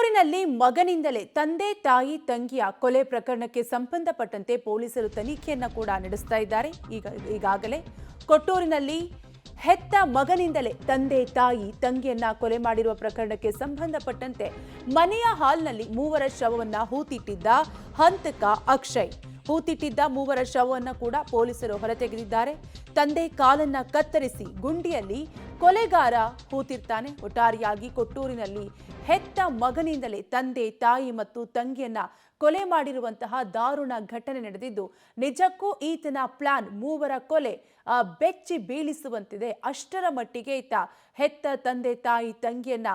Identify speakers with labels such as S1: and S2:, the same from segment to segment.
S1: ಕೊಟ್ಟೂರಿನಲ್ಲಿ ಮಗನಿಂದಲೇ ತಂದೆ ತಾಯಿ ತಂಗಿಯ ಕೊಲೆ ಪ್ರಕರಣಕ್ಕೆ ಸಂಬಂಧಪಟ್ಟಂತೆ ಪೊಲೀಸರು ತನಿಖೆಯನ್ನ ಕೂಡ ನಡೆಸ್ತಾ ಇದ್ದಾರೆ. ಈಗಾಗಲೇ ಕೊಟ್ಟೂರಿನಲ್ಲಿ ಹೆತ್ತ ಮಗನಿಂದಲೇ ತಂದೆ ತಾಯಿ ತಂಗಿಯನ್ನ ಕೊಲೆ ಮಾಡಿರುವ ಪ್ರಕರಣಕ್ಕೆ ಸಂಬಂಧಪಟ್ಟಂತೆ ಮನೆಯ ಹಾಲ್ನಲ್ಲಿ ಮೂವರ ಶವವನ್ನ ಹೂತಿಟ್ಟಿದ್ದ ಹಂತಕ ಅಕ್ಷಯ್ ಹೂತಿಟ್ಟಿದ್ದ ಮೂವರ ಶವವನ್ನು ಕೂಡ ಪೊಲೀಸರು ಹೊರತೆಗೆದಿದ್ದಾರೆ. ತಂದೆ ಕಾಲನ್ನ ಕತ್ತರಿಸಿ ಗುಂಡಿಯಲ್ಲಿ ಕೊಲೆಗಾರ ಹೂತಿರ್ತಾನೆ. ಒಟ್ಟಾರೆಯಾಗಿ ಕೊಟ್ಟೂರಿನಲ್ಲಿ ಹೆತ್ತ ಮಗನಿಂದಲೇ ತಂದೆ ತಾಯಿ ಮತ್ತು ತಂಗಿಯನ್ನ ಕೊಲೆ ಮಾಡಿರುವಂತಹ ದಾರುಣ ಘಟನೆ ನಡೆದಿದ್ದು ನಿಜಕ್ಕೂ ಈತನ ಪ್ಲಾನ್ ಮೂವರ ಕೊಲೆ ಬೆಚ್ಚಿ ಬೀಳಿಸುವಂತಿದೆ. ಅಷ್ಟರ ಮಟ್ಟಿಗೆ ಈತ ಹೆತ್ತ ತಂದೆ ತಾಯಿ ತಂಗಿಯನ್ನ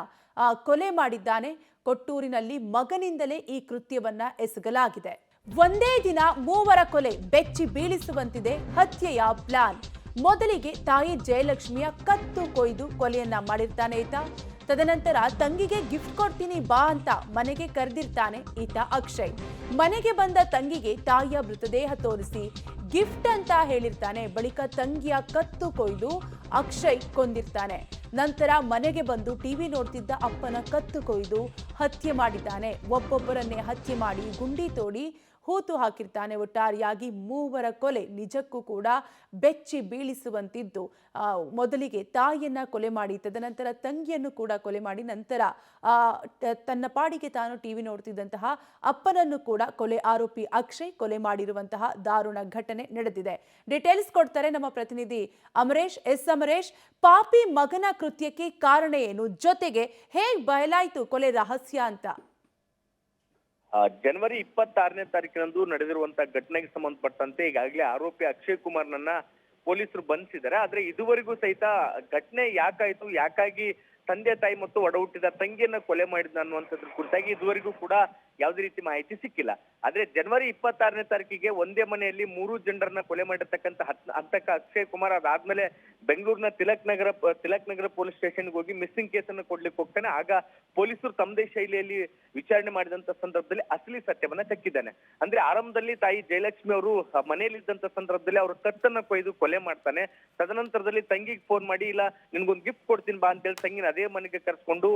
S1: ಕೊಲೆ ಮಾಡಿದ್ದಾನೆ. ಕೊಟ್ಟೂರಿನಲ್ಲಿ ಮಗನಿಂದಲೇ ಈ ಕೃತ್ಯವನ್ನ ಎಸಗಲಾಗಿದೆ. ಒಂದೇ ದಿನ ಮೂವರ ಕೊಲೆ ಬೆಚ್ಚಿ ಬೀಳಿಸುವಂತಿದೆ ಹತ್ಯೆಯ ಪ್ಲಾನ್. ಮೊದಲಿಗೆ ತಾಯಿ ಜಯಲಕ್ಷ್ಮಿಯ ಕತ್ತು ಕೊಯ್ದು ಕೊಲೆಯನ್ನ ಮಾಡಿರ್ತಾನೆ ಈತ. ತದನಂತರ ತಂಗಿಗೆ ಗಿಫ್ಟ್ ಕೊಡ್ತೀನಿ ಬಾ ಅಂತ ಮನೆಗೆ ಕರೆದಿರ್ತಾನೆ ಈತ ಅಕ್ಷಯ್. ಮನೆಗೆ ಬಂದ ತಂಗಿಗೆ ತಾಯಿಯ ಮೃತದೇಹ ತೋರಿಸಿ ಗಿಫ್ಟ್ ಅಂತ ಹೇಳಿರ್ತಾನೆ. ಬಳಿಕ ತಂಗಿಯ ಕತ್ತು ಕೊಯ್ದು ಅಕ್ಷಯ್ ಕೊಂದಿರ್ತಾನೆ. ನಂತರ ಮನೆಗೆ ಬಂದು ಟಿವಿ ನೋಡ್ತಿದ್ದ ಅಪ್ಪನ ಕತ್ತು ಕೊಯ್ದು ಹತ್ಯೆ ಮಾಡಿದ್ದಾನೆ. ಒಬ್ಬೊಬ್ಬರನ್ನೇ ಹತ್ಯೆ ಮಾಡಿ ಗುಂಡಿ ತೋಡಿ ಹೂತು ಹಾಕಿರ್ತಾನೆ. ಒಟ್ಟಾರೆಯಾಗಿ ಮೂವರ ಕೊಲೆ ನಿಜಕ್ಕೂ ಕೂಡ ಬೆಚ್ಚಿ ಬೀಳಿಸುವಂತಿದ್ದು ಮೊದಲಿಗೆ ತಾಯಿಯನ್ನ ಕೊಲೆ ಮಾಡಿ ತದನಂತರ ತಂಗಿಯನ್ನು ಕೂಡ ಕೊಲೆ ಮಾಡಿ ನಂತರ ತನ್ನ ಪಾಡಿಗೆ ತಾನು ಟಿವಿ ನೋಡ್ತಿದ್ದಂತಹ ಅಪ್ಪನನ್ನು ಕೂಡ ಕೊಲೆ ಆರೋಪಿ ಅಕ್ಷಯ್ ಕೊಲೆ ಮಾಡಿರುವಂತಹ ದಾರುಣ ಘಟನೆ ನಡೆದಿದೆ. ಡೀಟೇಲ್ಸ್ ಕೊಡ್ತಾರೆ ನಮ್ಮ ಪ್ರತಿನಿಧಿ ಅಮರೇಶ್. ಅಮರೇಶ್, ಪಾಪಿ ಮಗನ ಕೃತ್ಯಕ್ಕೆ ಕಾರಣ ಏನು, ಜೊತೆಗೆ ಹೇಗ್ ಬಯಲಾಯ್ತು ಕೊಲೆ ರಹಸ್ಯ ಅಂತ?
S2: ಜನವರಿ 26ನೇ ತಾರೀಕಿನಂದು ನಡೆದಿರುವಂತಹ ಘಟನೆಗೆ ಸಂಬಂಧಪಟ್ಟಂತೆ ಈಗಾಗಲೇ ಆರೋಪಿ ಅಕ್ಷಯ್ ಕುಮಾರ್ನನ್ನ ಪೊಲೀಸರು ಬಂಧಿಸಿದ್ದಾರೆ. ಆದ್ರೆ ಇದುವರೆಗೂ ಸಹಿತ ಘಟನೆ ಯಾಕಾಗಿ ತಂದೆ ತಾಯಿ ಮತ್ತು ಒಡ ಹುಟ್ಟಿದ ತಂಗಿಯನ್ನ ಕೊಲೆ ಮಾಡಿದ ಅನ್ನುವಂಥದ್ರ ಕುರಿತಾಗಿ ಇದುವರೆಗೂ ಕೂಡ ಯಾವುದೇ ರೀತಿ ಮಾಹಿತಿ ಸಿಕ್ಕಿಲ್ಲ. ಆದ್ರೆ ಜನವರಿ 26ನೇ ತಾರೀಕಿಗೆ ಒಂದೇ ಮನೆಯಲ್ಲಿ 3 ಜನರನ್ನ ಕೊಲೆ ಮಾಡಿರ್ತಕ್ಕಂಥ ಹಂತಕ ಅಕ್ಷಯ್ ಕುಮಾರ್ ಅದಾದ್ಮೇಲೆ ಬೆಂಗಳೂರಿನ ತಿಲಕ್ ನಗರ ಪೊಲೀಸ್ ಸ್ಟೇಷನ್ಗೆ ಹೋಗಿ ಮಿಸ್ಸಿಂಗ್ ಕೇಸನ್ನು ಕೊಡ್ಲಿಕ್ಕೆ ಹೋಗ್ತಾನೆ. ಆಗ ಪೊಲೀಸರು ತಮ್ಮದೇ ಶೈಲಿಯಲ್ಲಿ ವಿಚಾರಣೆ ಮಾಡಿದಂತ ಸಂದರ್ಭದಲ್ಲಿ ಅಸಲಿ ಸತ್ಯವನ್ನ ಕಕ್ಕಿದ್ದಾನೆ. ಅಂದ್ರೆ ಆರಂಭದಲ್ಲಿ ತಾಯಿ ಜಯಲಕ್ಷ್ಮಿ ಅವರು ಮನೆಯಲ್ಲಿದ್ದಂತ ಸಂದರ್ಭದಲ್ಲಿ ಅವ್ರ ಕತ್ತನ್ನ ಕೊಯ್ದು ಕೊಲೆ ಮಾಡ್ತಾನೆ. ತದನಂತರದಲ್ಲಿ ತಂಗಿಗೆ ಫೋನ್ ಮಾಡಿ ಇಲ್ಲ ನಿನ್ಗೊಂದು ಗಿಫ್ಟ್ ಕೊಡ್ತೀನಿ ಬಾ ಅಂತೇಳಿ ತಂಗಿನ ಅದೇ ಮನೆಗೆ ಕರ್ಸ್ಕೊಂಡು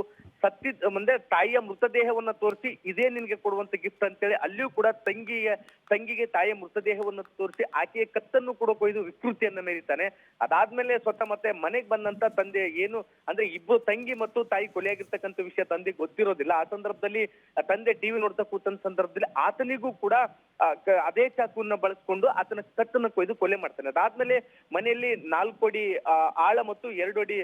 S2: ಮುಂದೆ ತಾಯಿಯ ಮೃತದೇಹವನ್ನ ತೋರಿಸಿ ಇದೇ ನಿನ್ಗೆ ಕೊಡುವಂತ ಗಿಫ್ಟ್ ಅಂತೇಳಿ ಅಲ್ಲಿಯೂ ಕೂಡ ತಂಗಿಗೆ ತಾಯಿಯ ಮೃತದೇಹವನ್ನು ತೋರಿಸಿ ಆಕೆಯ ಕತ್ತನ್ನು ಕೂಡ ಕೊಯ್ದು ವಿಕೃತಿಯನ್ನ ಮೆರೀತಾನೆ. ಅದಾದ್ಮೇಲೆ ಸ್ವತಃ ಮತ್ತೆ ಮನೆಗೆ ಬಂದಂತ ತಂದೆ ಏನು ಅಂದ್ರೆ ಇಬ್ಬರು ತಂಗಿ ಮತ್ತು ತಾಯಿ ಕೊಲೆಯಾಗಿರ್ತಕ್ಕಂಥ ವಿಷಯ ತಂದೆ ಗೊತ್ತಿರೋದಿಲ್ಲ. ಆ ಸಂದರ್ಭದಲ್ಲಿ ತಂದೆ ಟಿವಿ ನೋಡ್ತಾ ಕೂತಂತ ಸಂದರ್ಭದಲ್ಲಿ ಆತನಿಗೂ ಕೂಡ ಅದೇ ಚಾಕುವನ್ನ ಬಳಸ್ಕೊಂಡು ಆತನ ಕತ್ತನ್ನು ಕೊಯ್ದು ಕೊಲೆ ಮಾಡ್ತಾನೆ. ಅದಾದ್ಮೇಲೆ ಮನೆಯಲ್ಲಿ 4 ಅಡಿ ಆಳ ಮತ್ತು 2 ಅಡಿ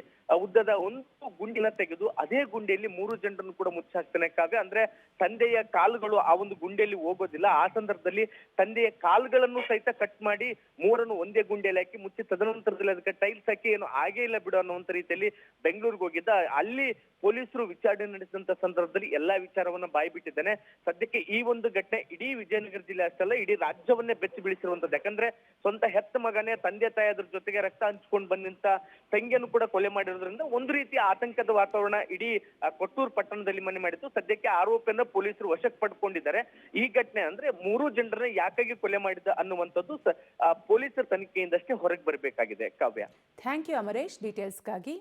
S2: ಉದ್ದದ ಒಂದು ಗುಂಡಿನ ತೆಗೆದು ಅದೇ ಗುಂಡಿಯಲ್ಲಿ 3 ಜನರನ್ನು ಕೂಡ ಮುಚ್ಚಾಕ್ತಾನೆ. ಕಾವ್ಯ, ಅಂದ್ರೆ ತಂದೆಯ ಕಾಲುಗಳು ಆ ಒಂದು ಗುಂಡಿಯಲ್ಲಿ ಹೋಗೋದಿಲ್ಲ. ಆ ಸಂದರ್ಭದಲ್ಲಿ ತಂದೆಯ ಕಾಲುಗಳನ್ನು ಸಹಿತ ಕಟ್ ಮಾಡಿ 3ರನ್ನು ಒಂದೇ ಗುಂಡಿಯಲ್ಲಿ ಹಾಕಿ ಮುಚ್ಚಿ ತದನಂತರದಲ್ಲಿ ಅದಕ್ಕೆ ಟೈಲ್ಸ್ ಹಾಕಿ ಏನು ಆಗೇ ಇಲ್ಲ ಬಿಡು ಅನ್ನುವಂತ ರೀತಿಯಲ್ಲಿ ಬೆಂಗಳೂರಿಗೆ ಹೋಗಿದ್ದ. ಅಲ್ಲಿ ಪೊಲೀಸರು ವಿಚಾರಣೆ ನಡೆಸಿದಂತ ಸಂದರ್ಭದಲ್ಲಿ ಎಲ್ಲಾ ವಿಚಾರವನ್ನ ಬಾಯ್ಬಿಟ್ಟಿದ್ದಾನೆ. ಸದ್ಯಕ್ಕೆ ಈ ಒಂದು ಘಟನೆ ಇಡೀ ವಿಜಯನಗರ ಜಿಲ್ಲೆ ಅಷ್ಟಲ್ಲ ಇಡೀ ರಾಜ್ಯವನ್ನೇ ಬೆಚ್ಚಿ ಬೀಳಿಸಿರುವಂತದ್ದು. ಯಾಕಂದ್ರೆ ಸ್ವಂತ ಹೆತ್ತ ಮಗನೇ ತಂದೆ ತಾಯಿ ಅದ್ರ ಜೊತೆಗೆ ರಕ್ತ ಹಂಚ್ಕೊಂಡು ಬಂದಂತ ತಂಗಿಯನ್ನು ಕೂಡ ಕೊಲೆ ಮಾಡಿರೋದ್ರಿಂದ ಒಂದು ರೀತಿಯ ಆತಂಕದ ವಾತಾವರಣ ಇಡೀ ಕೊಟ್ಟೂರು ಪಟ್ಟಣದಲ್ಲಿ ಮನೆ ಮಾಡಿತ್ತು. ಸದ್ಯಕ್ಕೆ ಆರೋಪಿಯನ್ನ ಪೊಲೀಸರು ವಶಕ್ಕೆ ಪಡ್ಕೊಂಡಿದ್ದಾರೆ. ಈ ಘಟನೆ ಅಂದ್ರೆ 3 ಜನರನ್ನ ಯಾಕಾಗಿ ಕೊಲೆ ಮಾಡಿದ ಅನ್ನುವಂಥದ್ದು ಪೊಲೀಸರ ತನಿಖೆಯಿಂದಷ್ಟೇ ಹೊರಗೆ ಬರಬೇಕಾಗಿದೆ. ಕಾವ್ಯ,
S1: ಥ್ಯಾಂಕ್ ಯು ಅಮರೇಶ್ ಡೀಟೇಲ್ಸ್ಗಾಗಿ.